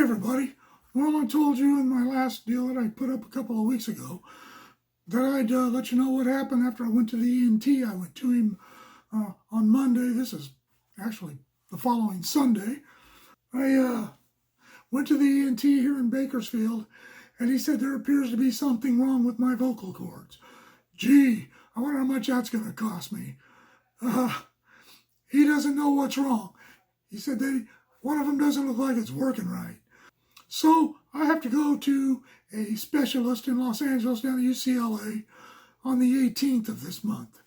everybody. Well, I told you in my last deal that I put up a couple of weeks ago that I'd let you know what happened after I went to the ENT. I went to him on Monday. This is actually the following Sunday. I went to the ENT here in Bakersfield, and he said there appears to be something wrong with my vocal cords. Gee, I wonder how much that's going to cost me. He doesn't know what's wrong. He said that one of them doesn't look like it's working right. So I have to go to a specialist in Los Angeles down at UCLA on the 18th of this month.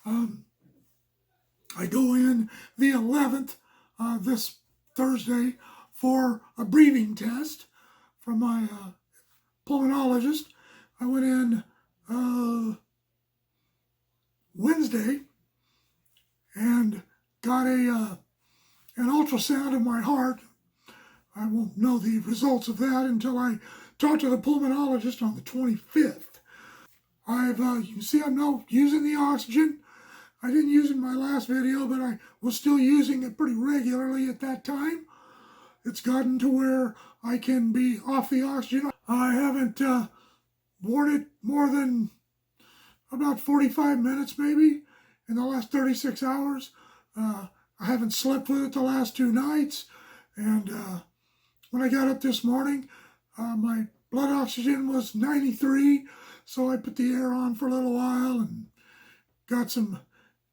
I go in the 11th this Thursday for a breathing test from my pulmonologist. I went in Wednesday and got an ultrasound of my heart. I won't know the results of that until I talk to the pulmonologist on the 25th. You can see I'm now using the oxygen. I didn't use it in my last video, but I was still using it pretty regularly at that time. It's gotten to where I can be off the oxygen. I haven't worn it more than about 45 minutes maybe in the last 36 hours. I haven't slept with it the last 2 nights. And when I got up this morning, my blood oxygen was 93. So I put the air on for a little while and got some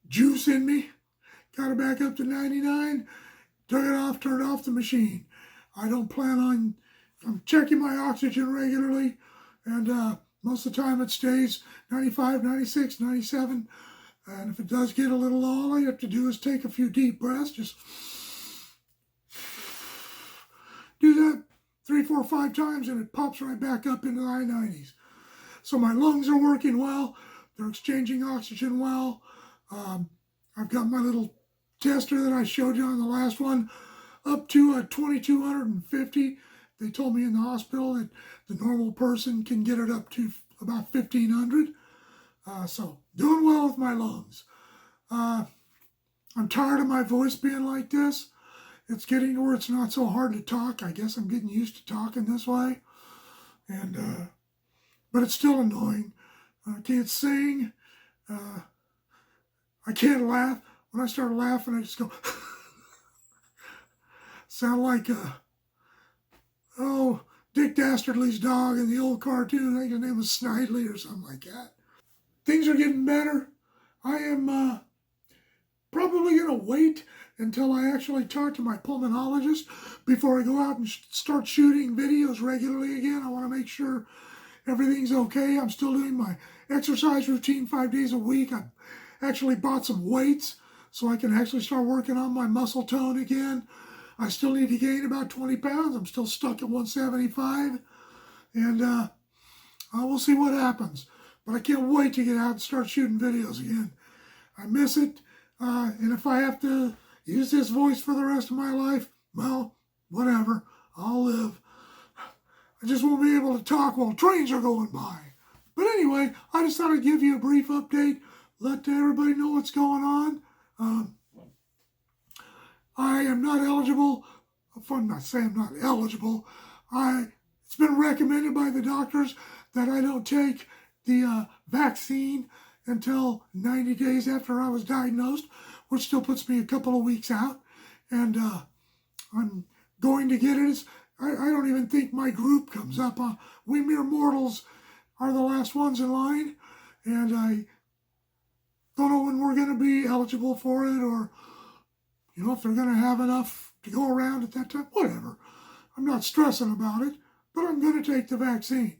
juice in me. Got it back up to 99. Took it off, turned off the machine. I don't plan on, I'm checking my oxygen regularly. And most of the time it stays 95, 96, 97. And if it does get a little low, all I have to do is take a few deep breaths. Just do that 3, 4, 5 times and it pops right back up into the high 90s. So my lungs are working well. They're exchanging oxygen well. I've got my little tester that I showed you on the last one up to 2,250. They told me in the hospital that the normal person can get it up to about 1,500. So doing well with my lungs. I'm tired of my voice being like this. It's getting to where it's not so hard to talk. I guess I'm getting used to talking this way. And but it's still annoying. I can't sing. I can't laugh. When I start laughing, I just go sound like Dick Dastardly's dog in the old cartoon. I think his name was Snidely or something like that. Things are getting better. I am probably going to wait until I actually talk to my pulmonologist before I go out and start shooting videos regularly again. I want to make sure everything's okay. I'm still doing my exercise routine 5 days a week. I actually bought some weights so I can actually start working on my muscle tone again. I still need to gain about 20 pounds. I'm still stuck at 175. And we'll see what happens. But I can't wait to get out and start shooting videos again. I miss it. And if I have to use this voice for the rest of my life, well, whatever. I'll live. I just won't be able to talk while trains are going by. But anyway, I just thought I'd give you a brief update, let everybody know what's going on. I am not eligible. I'm not saying I'm not eligible. It's been recommended by the doctors that I don't take the vaccine until 90 days after I was diagnosed, which still puts me a couple of weeks out. And I'm going to get it. I don't even think my group comes up. We mere mortals are the last ones in line. And I don't know when we're going to be eligible for it or, if they're going to have enough to go around at that time. Whatever. I'm not stressing about it, but I'm going to take the vaccine.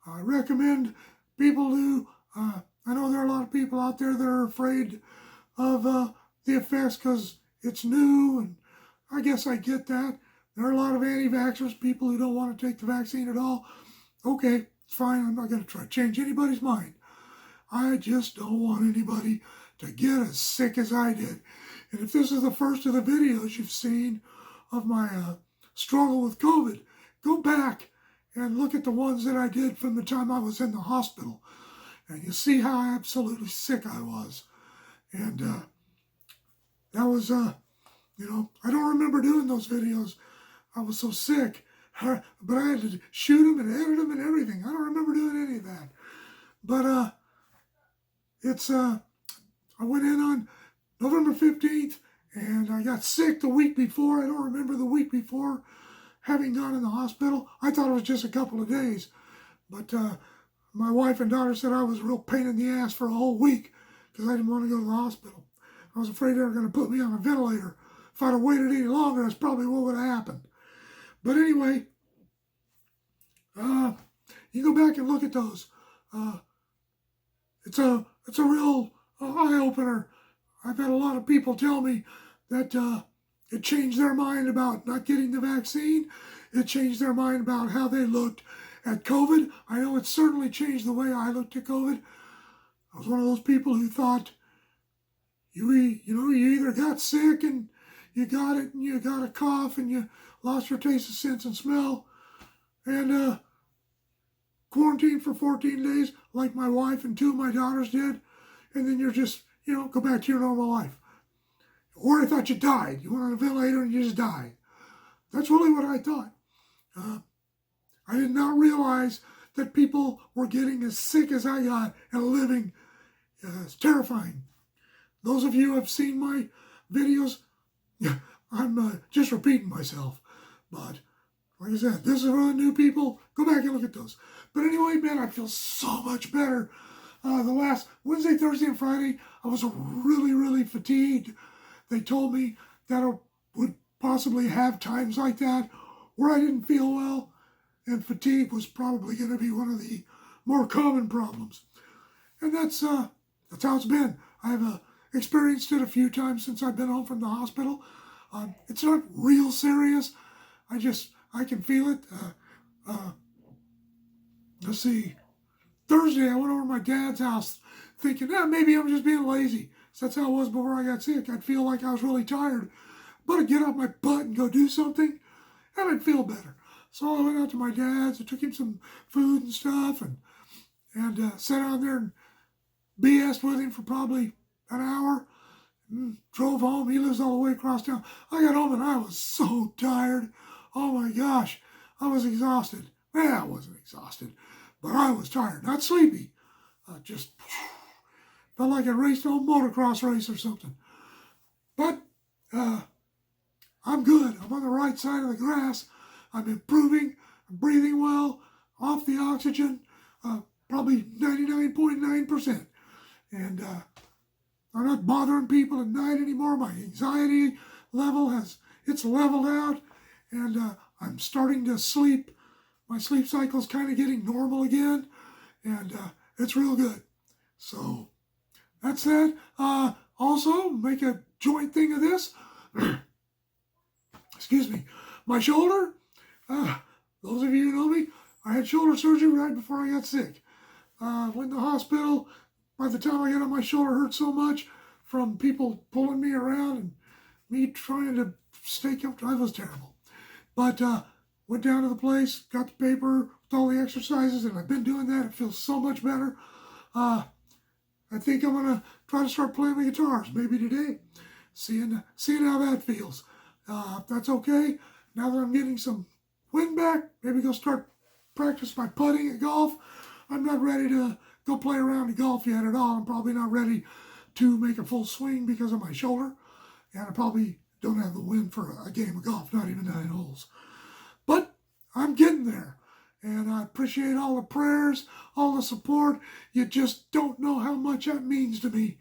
I recommend people who, I know there are a lot of people out there that are afraid of the effects because it's new, and I guess I get that. There are a lot of anti-vaxxers, people who don't want to take the vaccine at all. Okay, it's fine. I'm not going to try to change anybody's mind. I just don't want anybody to get as sick as I did. And if this is the first of the videos you've seen of my struggle with COVID, go back and look at the ones that I did from the time I was in the hospital. And you see how absolutely sick I was. And that was, I don't remember doing those videos. I was so sick. but I had to shoot them and edit them and everything. I don't remember doing any of that. But I went in on November 15th, and I got sick the week before. I don't remember the week before having gone in the hospital. I thought it was just a couple of days. But my wife and daughter said I was a real pain in the ass for a whole week because I didn't want to go to the hospital. I was afraid they were going to put me on a ventilator. If I'd have waited any longer, that's probably what would have happened. But anyway, you go back and look at those. It's a real eye-opener. I've had a lot of people tell me that it changed their mind about not getting the vaccine. It changed their mind about how they looked at COVID. I know it certainly changed the way I looked at COVID. I was one of those people who thought you either got sick and you got it and you got a cough and you lost your taste of sense and smell and quarantined for 14 days like my wife and two of my daughters did, and then you're just, go back to your normal life. Or I thought you died. You went on a ventilator and you just died. That's really what I thought. I did not realize that people were getting as sick as I got and living. It's terrifying. Those of you who have seen my videos, I'm just repeating myself. But like I said, this is for the new people. Go back and look at those. But anyway, man, I feel so much better. The last Wednesday, Thursday, and Friday, I was really, really fatigued. They told me that I would possibly have times like that where I didn't feel well, and fatigue was probably going to be one of the more common problems. And that's how it's been. I've experienced it a few times since I've been home from the hospital. It's not real serious. I can feel it. Let's see. Thursday, I went over to my dad's house thinking, maybe I'm just being lazy. So that's how it was before I got sick. I'd feel like I was really tired. But I'd get off my butt and go do something, and I'd feel better. So I went out to my dad's. I took him some food and stuff and sat down there and BS'd with him for probably an hour. Drove home. He lives all the way across town. I got home and I was so tired. Oh my gosh. I was exhausted. Well, I wasn't exhausted, but I was tired. Not sleepy. Just felt like I raced on a motocross race or something. But I'm good. I'm on the right side of the grass. I'm improving. I'm breathing well. Off the oxygen. Probably 99.9%. And I'm not bothering people at night anymore. My anxiety level it's leveled out. And I'm starting to sleep. My sleep cycle's kind of getting normal again. And it's real good. So that's that. Also, make a joint thing of this. Excuse me. My shoulder. Those of you who know me, I had shoulder surgery right before I got sick. Went in the hospital. By the time I got on, my shoulder hurt so much from people pulling me around and me trying to stay comfortable. It was terrible. But went down to the place, got the paper with all the exercises, and I've been doing that. It feels so much better. I think I'm going to try to start playing the guitars, maybe today. Seeing how that feels. If that's okay, now that I'm getting some wind back, maybe go start practice my putting at golf. I'm not ready to go play around in golf yet at all. I'm probably not ready to make a full swing because of my shoulder. And I probably don't have the wind for a game of golf, not even 9 holes. But I'm getting there. And I appreciate all the prayers, all the support. You just don't know how much that means to me.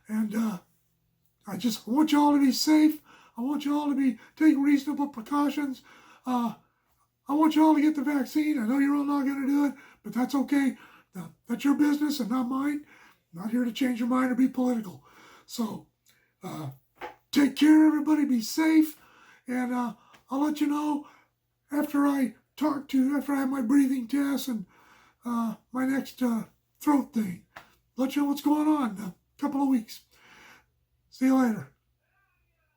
And I want you all to be safe. I want you all to take reasonable precautions. I want you all to get the vaccine. I know you're all not going to do it, but that's okay. That's your business and not mine. I'm not here to change your mind or be political. So take care, everybody. Be safe. And I'll let you know after I have my breathing test and my next throat thing. Let you know what's going on in a couple of weeks. See you later.